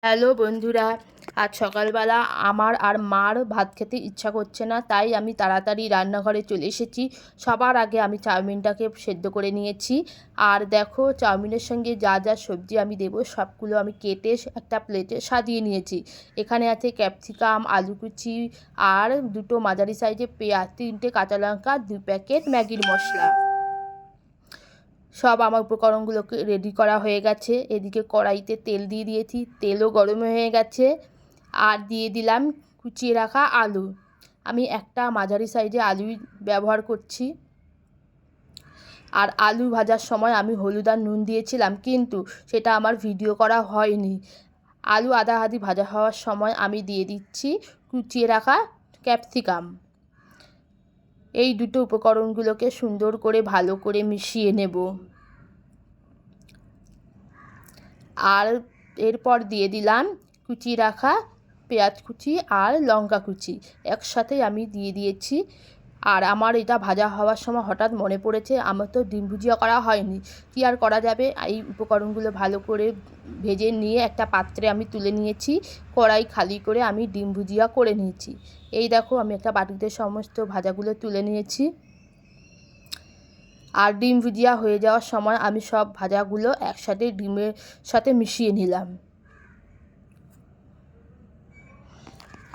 Hello বন্ধুরা, আজ সকালবেলা আমার আর মার ভাত খেতে ইচ্ছা করছে না, তাই আমি তাড়াতাড়ি রান্নাঘরে চলে এসেছি। সবার আগে আমি চাউমিনটাকে সেদ্ধ করে নিয়েছি। আর দেখো, চাউমিনের সঙ্গে যা যা সবজি আমি দেবো সবগুলো আমি কেটে একটা প্লেটে সাজিয়ে নিয়েছি। এখানে আছে ক্যাপসিকাম, আলু কুচি, আর দুটো মাঝারি সাইজের পেঁয়াজ, 3টে কাঁচা লঙ্কা, 2 প্যাকেট ম্যাগির মশলা। সব আমার উপকরণগুলোকে রেডি করা হয়ে গেছে। এদিকে কড়াইতে তেল দিয়ে দিয়েছি, তেলও গরম হয়ে গেছে। আর দিয়ে দিলাম কুচিয়ে রাখা আলু। আমি একটা মাঝারি সাইজে আলুই ব্যবহার করছি। আর আলু ভাজার সময় আমি হলুদ আর নুন দিয়েছিলাম, কিন্তু সেটা আমার ভিডিও করা হয়নি। আলু আধা আধি ভাজা হওয়ার সময় আমি দিয়ে দিচ্ছি কুচিয়ে রাখা ক্যাপসিকাম। এই দুটো উপকরণগুলোকে সুন্দর করে ভালো করে মিশিয়ে নেব। আর এরপর দিয়ে দিলাম কুচিয়ে রাখা পেঁয়াজ কুচি আর লঙ্কা কুচি, একসাথেই আমি দিয়ে দিয়েছি। আর আমার এটা ভাজা হওয়ার সময় হঠাৎ মনে পড়েছে আমার তো ডিম ভুজিয়া করা হয়নি। কী আর করা যাবে, এই উপকরণগুলো ভালো করে ভেজে নিয়ে একটা পাত্রে আমি তুলে নিয়েছি। কড়াই খালি করে আমি ডিম ভুজিয়া করে নিয়েছি। এই দেখো, আমি একটা বাটিতে সমস্ত ভাজাগুলো তুলে নিয়েছি। আর ডিম ভুজিয়া হয়ে যাওয়ার সময় আমি সব ভাজাগুলো একসাথে ডিমের সাথে মিশিয়ে নিলাম।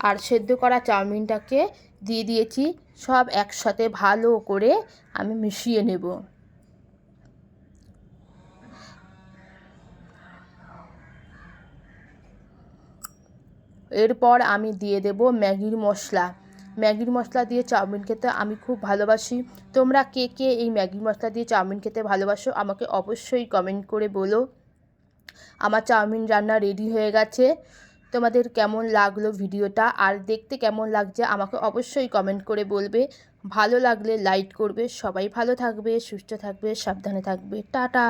আর সেদ্ধ করা চাউমিনটাকে দিয়ে দিয়েছি। সব একসাথে ভালো করে আমি মিশিয়ে নেব। এরপর আমি দিয়ে দেব ম্যাগির মশলা। ম্যাগির মশলা দিয়ে চাউমিন খেতে আমি খুব ভালোবাসি। তোমরা কে কে এই ম্যাগি মশলা দিয়ে চাউমিন খেতে ভালোবাসো আমাকে অবশ্যই কমেন্ট করে বলো। আমার চাউমিন রান্না রেডি হয়ে গেছে। তোমাদের কেমন লাগলো ভিডিওটা আর দেখতে কেমন লাগছে আমাকে অবশ্যই কমেন্ট করে বলবে। ভালো লাগলে লাইক করবে। সবাই ভালো থাকবে, সুস্থ থাকবে, সাবধানে থাকবে। টাটা।